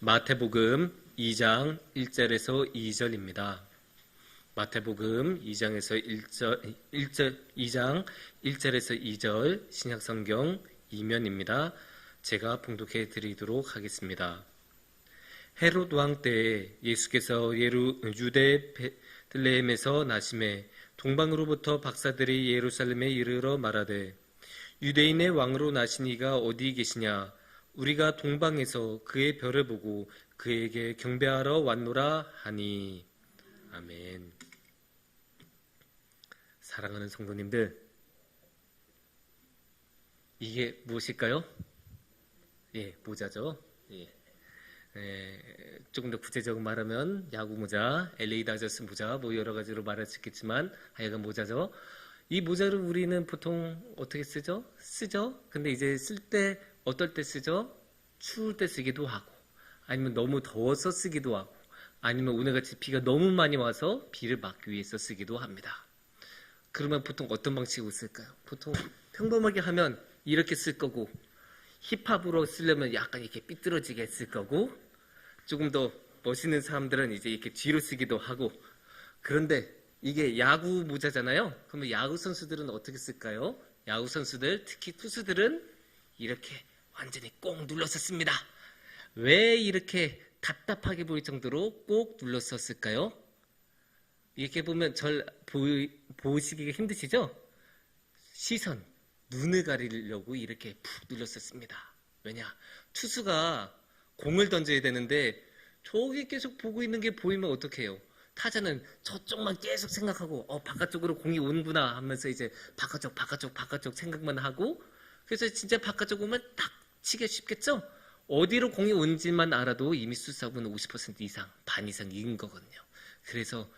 마태복음 2장 1절에서 2절입니다. 마태복음 2장에서 2장 1절에서 2절 신약성경 2면입니다. 제가 봉독해 드리도록 하겠습니다. 헤롯 왕 때에 예수께서 유대 베들레헴에서 나심에 동방으로부터 박사들이 예루살렘에 이르러 말하되 유대인의 왕으로 나신 이가 어디 계시냐? 우리가 동방에서 그의 별을 보고 그에게 경배하러 왔노라 하니. 아멘. 사랑하는 성도님들, 이게 무엇일까요? 모자죠. 조금 더 구체적으로 말하면 야구 모자, LA 다저스 모자, 여러 가지로 말할 수 있겠지만 하여간 모자죠. 이 모자를 우리는 보통 어떻게 쓰죠? 근데 이제 쓸 때 어떨 때 쓰죠? 추울 때 쓰기도 하고, 아니면 너무 더워서 쓰기도 하고, 아니면 오늘같이 비가 너무 많이 와서 비를 막기 위해서 쓰기도 합니다. 그러면 보통 어떤 방식으로 쓸까요? 보통 평범하게 하면 이렇게 쓸 거고, 힙합으로 쓰려면 약간 이렇게 삐뚤어지게 쓸 거고, 조금 더 멋있는 사람들은 이제 이렇게 뒤로 쓰기도 하고. 그런데 이게 야구 모자잖아요. 그러면 야구 선수들은 어떻게 쓸까요? 야구 선수들, 특히 투수들은 이렇게 완전히 꼭 눌러서 씁니다. 왜 이렇게 답답하게 보일 정도로 꼭 눌러서 쓸까요? 이렇게 보면 보시기가 힘드시죠? 시선, 눈을 가리려고 이렇게 푹 눌러서 씁니다. 왜냐? 투수가 공을 던져야 되는데 저기 계속 보고 있는 게 보이면 어떡해요? 타자는 저쪽만 계속 생각하고 바깥쪽으로 공이 오는구나 하면서 이제 바깥쪽 생각만 하고, 그래서 진짜 바깥쪽 오면 딱 치기 쉽겠죠? 어디로 공이 오는지만 알아도 이미 수사구는 50% 이상, 반 이상 이긴 거거든요. 그래서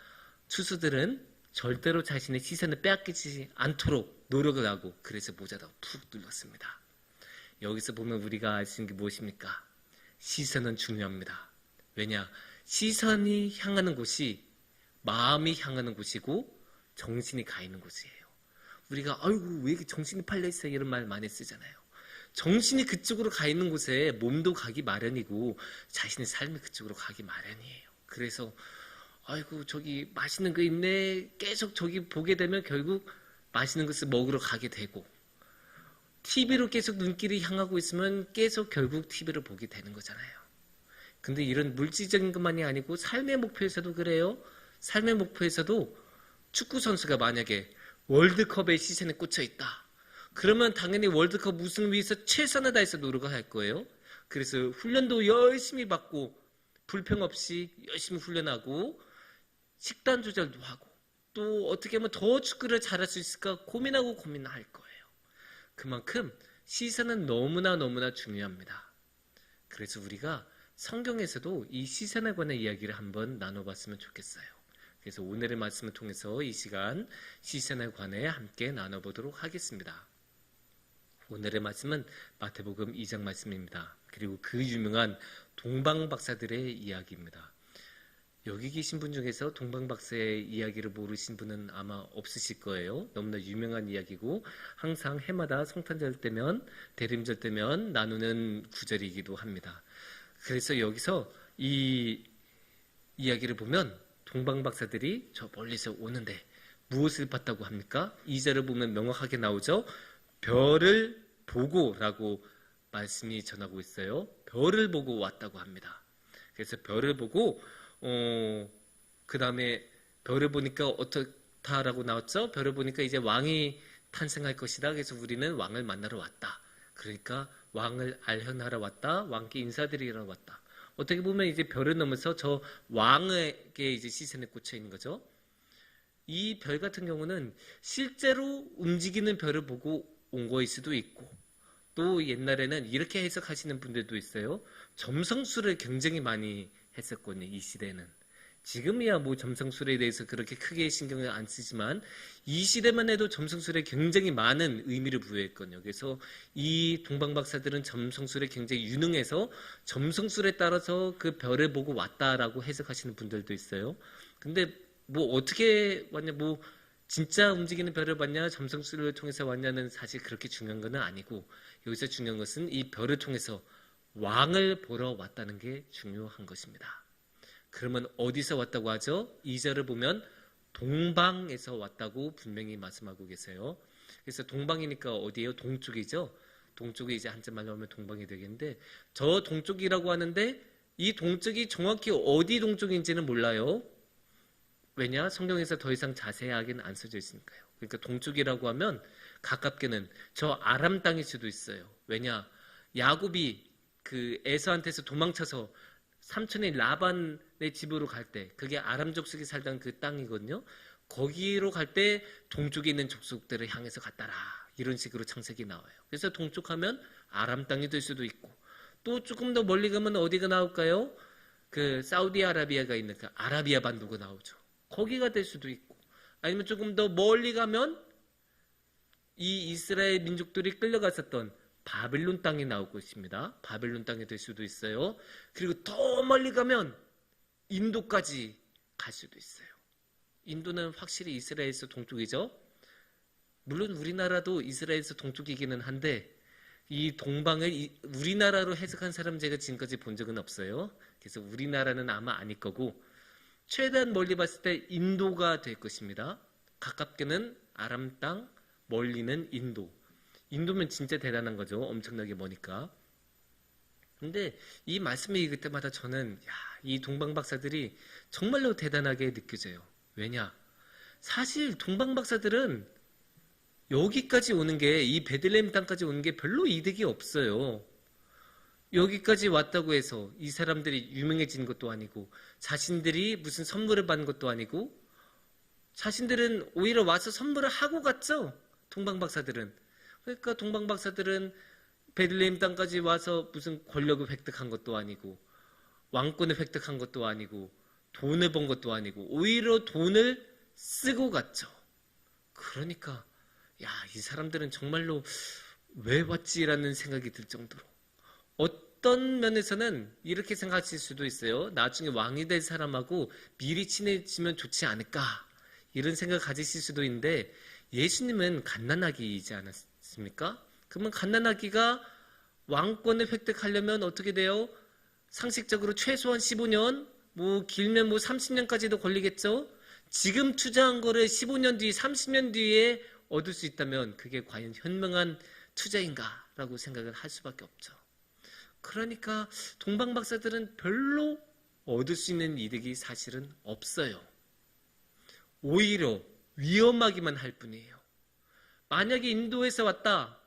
투수들은 절대로 자신의 시선을 빼앗기지 않도록 노력을 하고, 그래서 모자도 푹 눌렀습니다. 여기서 보면 우리가 알 수 있는 게 무엇입니까? 시선은 중요합니다. 왜냐? 시선이 향하는 곳이 마음이 향하는 곳이고 정신이 가 있는 곳이에요. 우리가 아이고 왜 이렇게 정신이 팔려있어 이런 말 많이 쓰잖아요. 정신이 그쪽으로 가 있는 곳에 몸도 가기 마련이고 자신의 삶이 그쪽으로 가기 마련이에요. 그래서 아이고 저기 맛있는 거 있네, 계속 저기 보게 되면 결국 맛있는 것을 먹으러 가게 되고, TV로 계속 눈길이 향하고 있으면 계속 결국 TV를 보게 되는 거잖아요. 근데 이런 물질적인 것만이 아니고 삶의 목표에서도 그래요. 삶의 목표에서도 축구 선수가 만약에 월드컵에 시선에 꽂혀 있다. 그러면 당연히 월드컵 우승을 위해서 최선을 다해서 노력을 할 거예요. 그래서 훈련도 열심히 받고 불평 없이 열심히 훈련하고 식단 조절도 하고, 또 어떻게 하면 더 축구를 잘할 수 있을까 고민할 거예요. 그만큼 시선은 너무나 중요합니다. 그래서 우리가 성경에서도 이 시선에 관한 이야기를 한번 나눠봤으면 좋겠어요. 그래서 오늘의 말씀을 통해서 이 시간 시선에 관해 함께 나눠보도록 하겠습니다. 오늘의 말씀은 마태복음 2장 말씀입니다. 그리고 그 유명한 동방박사들의 이야기입니다. 여기 계신 분 중에서 동방박사의 이야기를 모르신 분은 아마 없으실 거예요. 너무나 유명한 이야기고 항상 해마다 성탄절 때면, 대림절 때면 나누는 구절이기도 합니다. 그래서 여기서 이 이야기를 보면 동방박사들이 저 멀리서 오는데 무엇을 봤다고 합니까? 2절을 보면 명확하게 나오죠. 별을 보고라고 말씀이 전하고 있어요. 별을 보고 왔다고 합니다. 그래서 별을 보고 그 다음에 별을 보니까 어떻다라고 나왔죠? 별을 보니까 이제 왕이 탄생할 것이다. 그래서 우리는 왕을 만나러 왔다. 그러니까 왕을 알현하러 왔다. 왕께 인사드리러 왔다. 어떻게 보면 이제 별을 넘어서 저 왕에게 이제 시선에 꽂혀 있는 거죠. 이 별 같은 경우는 실제로 움직이는 별을 보고 온 거일 수도 있고, 또 옛날에는 이렇게 해석하시는 분들도 있어요. 점성술을 굉장히 많이 했었거든요. 이 시대는. 지금이야 뭐 점성술에 대해서 그렇게 크게 신경을 안 쓰지만 이 시대만 해도 점성술에 굉장히 많은 의미를 부여했거든요. 그래서 이 동방박사들은 점성술에 굉장히 유능해서 점성술에 따라서 그 별을 보고 왔다라고 해석하시는 분들도 있어요. 근데 뭐 어떻게 왔냐, 뭐 진짜 움직이는 별을 봤냐, 점성술을 통해서 왔냐는 사실 그렇게 중요한 건 아니고, 여기서 중요한 것은 이 별을 통해서 왕을 보러 왔다는 게 중요한 것입니다. 그러면 어디서 왔다고 하죠? 2절을 보면 동방에서 왔다고 분명히 말씀하고 계세요. 그래서 동방이니까 어디예요? 동쪽이죠. 동쪽에 이제 한자만 나오면 동방이 되겠는데, 저 동쪽이라고 하는데 이 동쪽이 정확히 어디 동쪽인지는 몰라요. 왜냐? 성경에서 더 이상 자세하게는 안 써져 있으니까요. 그러니까 동쪽이라고 하면 가깝게는 저 아람 땅일 수도 있어요. 왜냐? 야곱이 그 에서한테서 도망쳐서 삼촌의 라반의 집으로 갈 때, 그게 아람 족속이 살던 그 땅이거든요. 거기로 갈 때 동쪽에 있는 족속들을 향해서 갔다라, 이런 식으로 창세기 나와요. 그래서 동쪽하면 아람 땅이 될 수도 있고, 또 조금 더 멀리 가면 어디가 나올까요? 그 사우디아라비아가 있는 그 아라비아 반도가 나오죠. 거기가 될 수도 있고, 아니면 조금 더 멀리 가면 이 이스라엘 민족들이 끌려갔었던 바벨론 땅이 나올 것입니다. 바벨론 땅이 될 수도 있어요. 그리고 더 멀리 가면 인도까지 갈 수도 있어요. 인도는 확실히 이스라엘에서 동쪽이죠. 물론 우리나라도 이스라엘에서 동쪽이기는 한데, 이 동방을 우리나라로 해석한 사람 제가 지금까지 본 적은 없어요. 그래서 우리나라는 아마 아닐 거고, 최대한 멀리 봤을 때 인도가 될 것입니다. 가깝게는 아람 땅, 멀리는 인도. 인도면 진짜 대단한 거죠. 엄청나게 머니까. 근데 이 말씀을 읽을 때마다 저는 이 동방 박사들이 정말로 대단하게 느껴져요. 왜냐? 사실 동방 박사들은 여기까지 오는 게, 이 베들레헴 땅까지 오는 게 별로 이득이 없어요. 여기까지 왔다고 해서 이 사람들이 유명해진 것도 아니고, 자신들이 무슨 선물을 받는 것도 아니고, 자신들은 오히려 와서 선물을 하고 갔죠. 동방 박사들은. 그러니까 동방 박사들은 베들레헴 땅까지 와서 무슨 권력을 획득한 것도 아니고, 왕권을 획득한 것도 아니고, 돈을 번 것도 아니고, 오히려 돈을 쓰고 갔죠. 그러니까 이 사람들은 정말로 왜 왔지라는 생각이 들 정도로, 어떤 면에서는 이렇게 생각하실 수도 있어요. 나중에 왕이 될 사람하고 미리 친해지면 좋지 않을까, 이런 생각 가지실 수도 있는데, 예수님은 갓난아기이지 않았습니까? 그러면 갓난아기가 왕권을 획득하려면 어떻게 돼요? 상식적으로 최소한 15년, 길면 30년까지도 걸리겠죠? 지금 투자한 거를 15년 뒤, 30년 뒤에 얻을 수 있다면 그게 과연 현명한 투자인가라고 생각을 할 수밖에 없죠. 그러니까 동방 박사들은 별로 얻을 수 있는 이득이 사실은 없어요. 오히려 위험하기만 할 뿐이에요. 만약에 인도에서 왔다,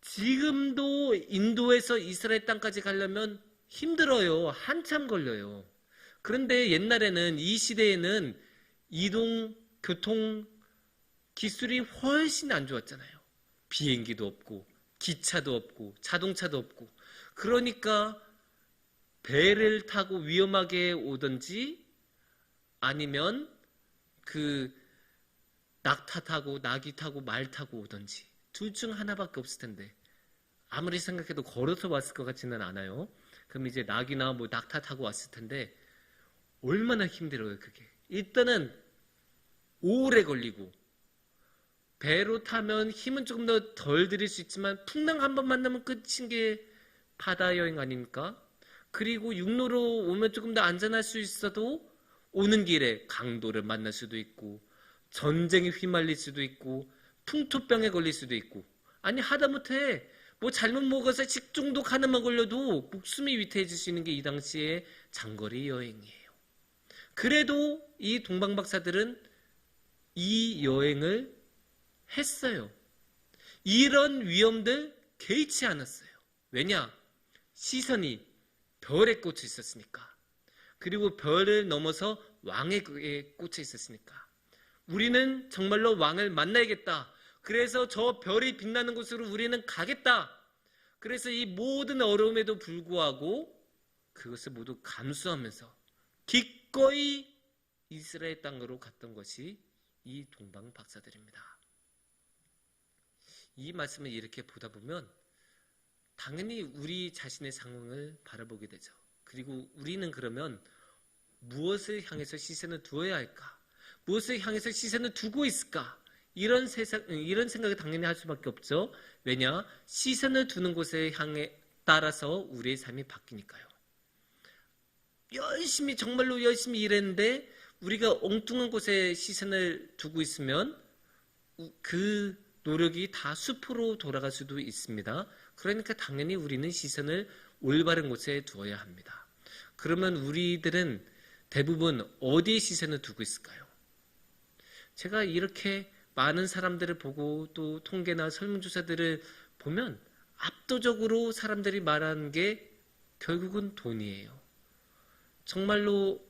지금도 인도에서 이스라엘 땅까지 가려면 힘들어요. 한참 걸려요. 그런데 옛날에는, 이 시대에는 이동, 교통 기술이 훨씬 안 좋았잖아요. 비행기도 없고, 기차도 없고, 자동차도 없고. 그러니까 배를 타고 위험하게 오든지, 아니면 낙타 타고, 나귀 타고, 말 타고 오든지, 둘 중 하나밖에 없을 텐데, 아무리 생각해도 걸어서 왔을 것 같지는 않아요. 그럼 이제 나귀나 낙타 타고 왔을 텐데, 얼마나 힘들어요, 그게. 일단은 오래 걸리고, 배로 타면 힘은 조금 더 덜 들일 수 있지만 풍랑 한 번 만나면 끝인 게 바다 여행 아닙니까? 그리고 육로로 오면 조금 더 안전할 수 있어도 오는 길에 강도를 만날 수도 있고, 전쟁에 휘말릴 수도 있고, 풍토병에 걸릴 수도 있고, 아니 하다못해 잘못 먹어서 식중독 하나만 걸려도 목숨이 위태해질 수 있는 게 이 당시의 장거리 여행이에요. 그래도 이 동방 박사들은 이 여행을 했어요. 이런 위험들 개의치 않았어요. 왜냐? 시선이 별에 꽂혀 있었으니까. 그리고 별을 넘어서 왕에 꽂혀 있었으니까. 우리는 정말로 왕을 만나야겠다. 그래서 저 별이 빛나는 곳으로 우리는 가겠다. 그래서 이 모든 어려움에도 불구하고 그것을 모두 감수하면서 기꺼이 이스라엘 땅으로 갔던 것이 이 동방 박사들입니다. 이 말씀을 이렇게 보다 보면 당연히 우리 자신의 상황을 바라보게 되죠. 그리고 우리는 그러면 무엇을 향해서 시선을 두어야 할까? 무엇을 향해서 시선을 두고 있을까? 이런 생각을 당연히 할 수밖에 없죠. 왜냐? 시선을 두는 곳에 향해 따라서 우리의 삶이 바뀌니까요. 정말로 열심히 일했는데 우리가 엉뚱한 곳에 시선을 두고 있으면 그 노력이 다 수포로 돌아갈 수도 있습니다. 그러니까 당연히 우리는 시선을 올바른 곳에 두어야 합니다. 그러면 우리들은 대부분 어디에 시선을 두고 있을까요? 제가 이렇게 많은 사람들을 보고 또 통계나 설문조사들을 보면 압도적으로 사람들이 말하는 게 결국은 돈이에요. 정말로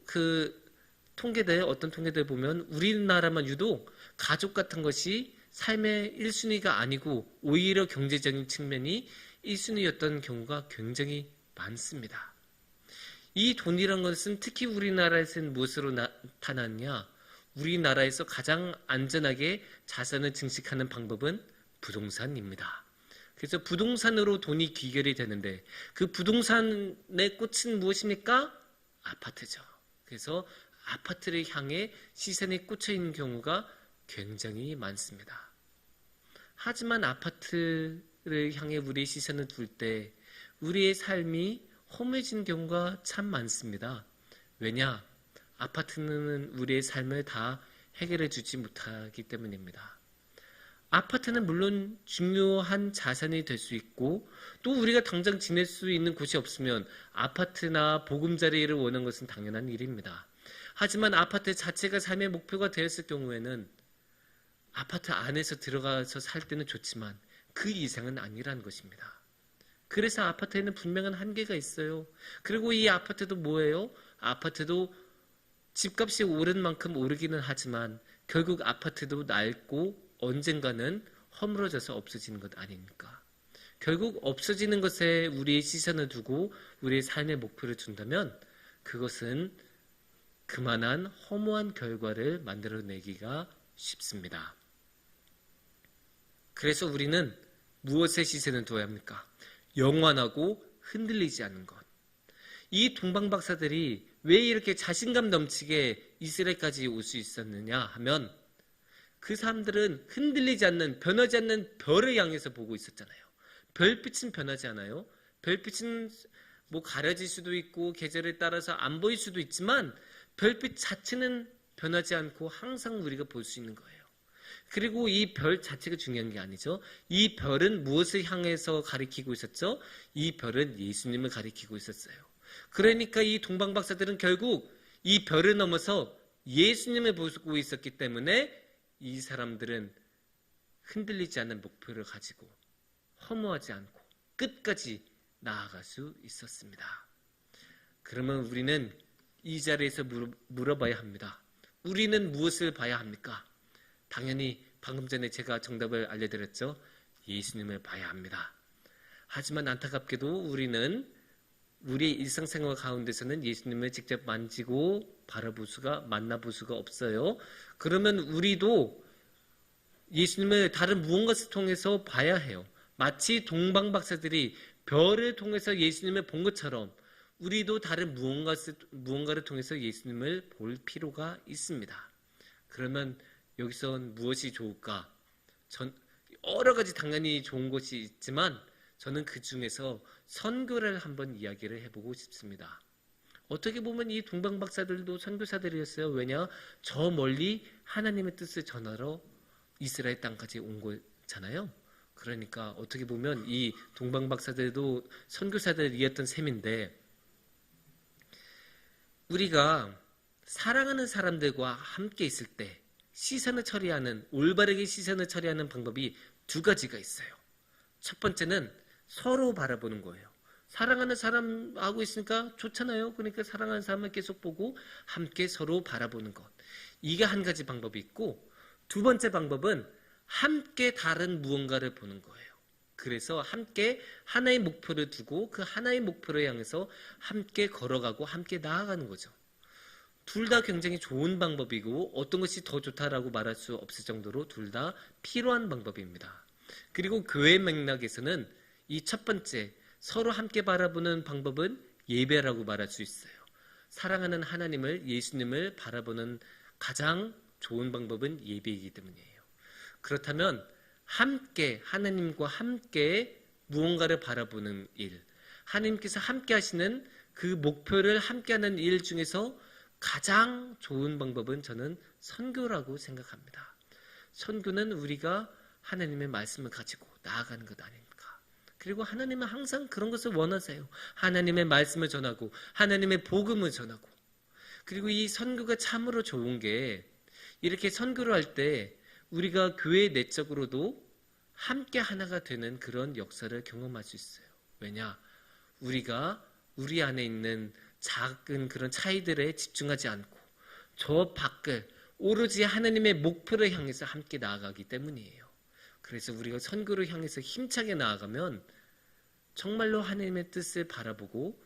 어떤 통계들 보면 우리나라만 유독 가족 같은 것이 삶의 1순위가 아니고 오히려 경제적인 측면이 1순위였던 경우가 굉장히 많습니다. 이 돈이란 것은 특히 우리나라에서는 무엇으로 나타나느냐? 우리나라에서 가장 안전하게 자산을 증식하는 방법은 부동산입니다. 그래서 부동산으로 돈이 귀결이 되는데 그 부동산의 꽃은 무엇입니까? 아파트죠. 그래서 아파트를 향해 시선이 꽂혀 있는 경우가 굉장히 많습니다. 하지만 아파트를 향해 우리의 시선을 둘 때 우리의 삶이 허무해진 경우가 참 많습니다. 왜냐? 아파트는 우리의 삶을 다 해결해 주지 못하기 때문입니다. 아파트는 물론 중요한 자산이 될 수 있고 또 우리가 당장 지낼 수 있는 곳이 없으면 아파트나 보금자리를 원하는 것은 당연한 일입니다. 하지만 아파트 자체가 삶의 목표가 되었을 경우에는 아파트 안에서 들어가서 살 때는 좋지만 그 이상은 아니라는 것입니다. 그래서 아파트에는 분명한 한계가 있어요. 그리고 이 아파트도 뭐예요? 아파트도 집값이 오른 만큼 오르기는 하지만 결국 아파트도 낡고 언젠가는 허물어져서 없어지는 것 아닙니까? 결국 없어지는 것에 우리의 시선을 두고 우리의 삶의 목표를 둔다면 그것은 그만한 허무한 결과를 만들어내기가 쉽습니다. 그래서 우리는 무엇에 시선을 둬야 합니까? 영원하고 흔들리지 않는 것. 이 동방박사들이 왜 이렇게 자신감 넘치게 이스라엘까지 올 수 있었느냐 하면 그 사람들은 흔들리지 않는, 변하지 않는 별을 향해서 보고 있었잖아요. 별빛은 변하지 않아요. 별빛은 가려질 수도 있고 계절에 따라서 안 보일 수도 있지만 별빛 자체는 변하지 않고 항상 우리가 볼 수 있는 거예요. 그리고 이 별 자체가 중요한 게 아니죠. 이 별은 무엇을 향해서 가리키고 있었죠? 이 별은 예수님을 가리키고 있었어요. 그러니까 이 동방박사들은 결국 이 별을 넘어서 예수님을 보고 있었기 때문에 이 사람들은 흔들리지 않는 목표를 가지고 허무하지 않고 끝까지 나아갈 수 있었습니다. 그러면 우리는 이 자리에서 물어봐야 합니다. 우리는 무엇을 봐야 합니까? 당연히 방금 전에 제가 정답을 알려드렸죠. 예수님을 봐야 합니다. 하지만 안타깝게도 우리는 우리의 일상생활 가운데서는 예수님을 직접 만나볼 수가 없어요. 그러면 우리도 예수님을 다른 무언가를 통해서 봐야 해요. 마치 동방박사들이 별을 통해서 예수님을 본 것처럼 우리도 다른 무언가를 통해서 예수님을 볼 필요가 있습니다. 그러면 여기서 무엇이 좋을까? 여러 가지 당연히 좋은 것이 있지만 저는 그 중에서 선교를 한번 이야기를 해보고 싶습니다. 어떻게 보면 이 동방박사들도 선교사들이었어요. 왜냐? 저 멀리 하나님의 뜻을 전하러 이스라엘 땅까지 온 거잖아요. 그러니까 어떻게 보면 이 동방박사들도 선교사들이었던 셈인데 우리가 사랑하는 사람들과 함께 있을 때 올바르게 시선을 처리하는 방법이 두 가지가 있어요. 첫 번째는 서로 바라보는 거예요. 사랑하는 사람하고 있으니까 좋잖아요. 그러니까 사랑하는 사람을 계속 보고 함께 서로 바라보는 것. 이게 한 가지 방법이 있고 두 번째 방법은 함께 다른 무언가를 보는 거예요. 그래서 함께 하나의 목표를 두고 그 하나의 목표를 향해서 함께 걸어가고 함께 나아가는 거죠. 둘 다 굉장히 좋은 방법이고 어떤 것이 더 좋다라고 말할 수 없을 정도로 둘 다 필요한 방법입니다. 그리고 교회 맥락에서는 이 첫 번째 서로 함께 바라보는 방법은 예배라고 말할 수 있어요. 사랑하는 하나님을 예수님을 바라보는 가장 좋은 방법은 예배이기 때문이에요. 그렇다면 함께 하나님과 함께 무언가를 바라보는 일, 하나님께서 함께 하시는 그 목표를 함께하는 일 중에서 가장 좋은 방법은 저는 선교라고 생각합니다. 선교는 우리가 하나님의 말씀을 가지고 나아가는 것 아닙니까? 그리고 하나님은 항상 그런 것을 원하세요. 하나님의 말씀을 전하고 하나님의 복음을 전하고, 그리고 이 선교가 참으로 좋은 게 이렇게 선교를 할 때 우리가 교회 내적으로도 함께 하나가 되는 그런 역사를 경험할 수 있어요. 왜냐? 우리가 우리 안에 있는 작은 그런 차이들에 집중하지 않고 저 밖을 오로지 하나님의 목표를 향해서 함께 나아가기 때문이에요. 그래서 우리가 선교를 향해서 힘차게 나아가면 정말로 하나님의 뜻을 바라보고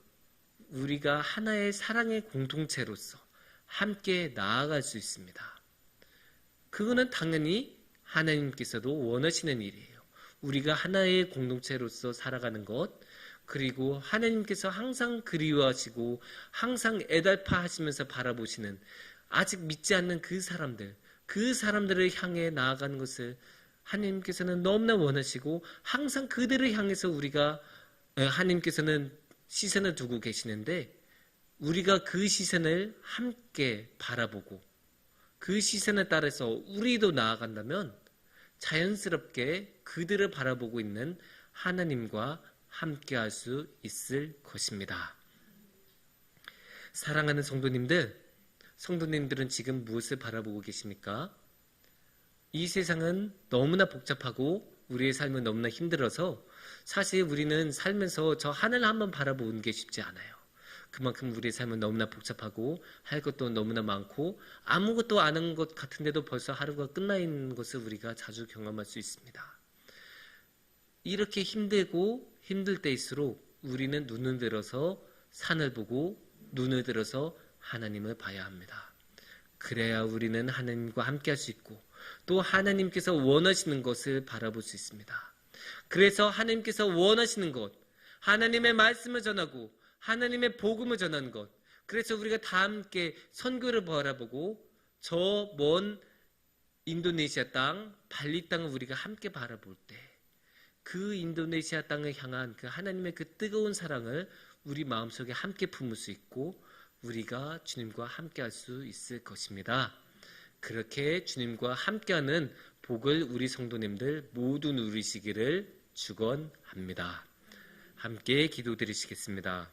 우리가 하나의 사랑의 공동체로서 함께 나아갈 수 있습니다. 그거는 당연히 하나님께서도 원하시는 일이에요. 우리가 하나의 공동체로서 살아가는 것, 그리고 하나님께서 항상 그리워하시고 항상 애달파하시면서 바라보시는 아직 믿지 않는 그 사람들을 향해 나아가는 것을 하나님께서는 너무나 원하시고 항상 그들을 향해서 하나님께서는 시선을 두고 계시는데, 우리가 그 시선을 함께 바라보고 그 시선에 따라서 우리도 나아간다면 자연스럽게 그들을 바라보고 있는 하나님과 함께 할 수 있을 것입니다. 사랑하는 성도님들은 지금 무엇을 바라보고 계십니까? 이 세상은 너무나 복잡하고 우리의 삶은 너무나 힘들어서 사실 우리는 살면서 저 하늘을 한번 바라보는 게 쉽지 않아요. 그만큼 우리의 삶은 너무나 복잡하고 할 것도 너무나 많고 아무것도 안 한 것 같은데도 벌써 하루가 끝나 있는 것을 우리가 자주 경험할 수 있습니다. 이렇게 힘들고 힘들 때일수록 우리는 눈을 들어서 산을 보고 눈을 들어서 하나님을 봐야 합니다. 그래야 우리는 하나님과 함께 할 수 있고 또 하나님께서 원하시는 것을 바라볼 수 있습니다. 그래서 하나님께서 원하시는 것, 하나님의 말씀을 전하고 하나님의 복음을 전하는 것, 그래서 우리가 다 함께 선교를 바라보고 저 먼 인도네시아 땅, 발리 땅을 우리가 함께 바라볼 때 그 인도네시아 땅을 향한 그 하나님의 그 뜨거운 사랑을 우리 마음속에 함께 품을 수 있고 우리가 주님과 함께 할 수 있을 것입니다. 그렇게 주님과 함께하는 복을 우리 성도님들 모두 누리시기를 축원합니다. 함께 기도드리시겠습니다.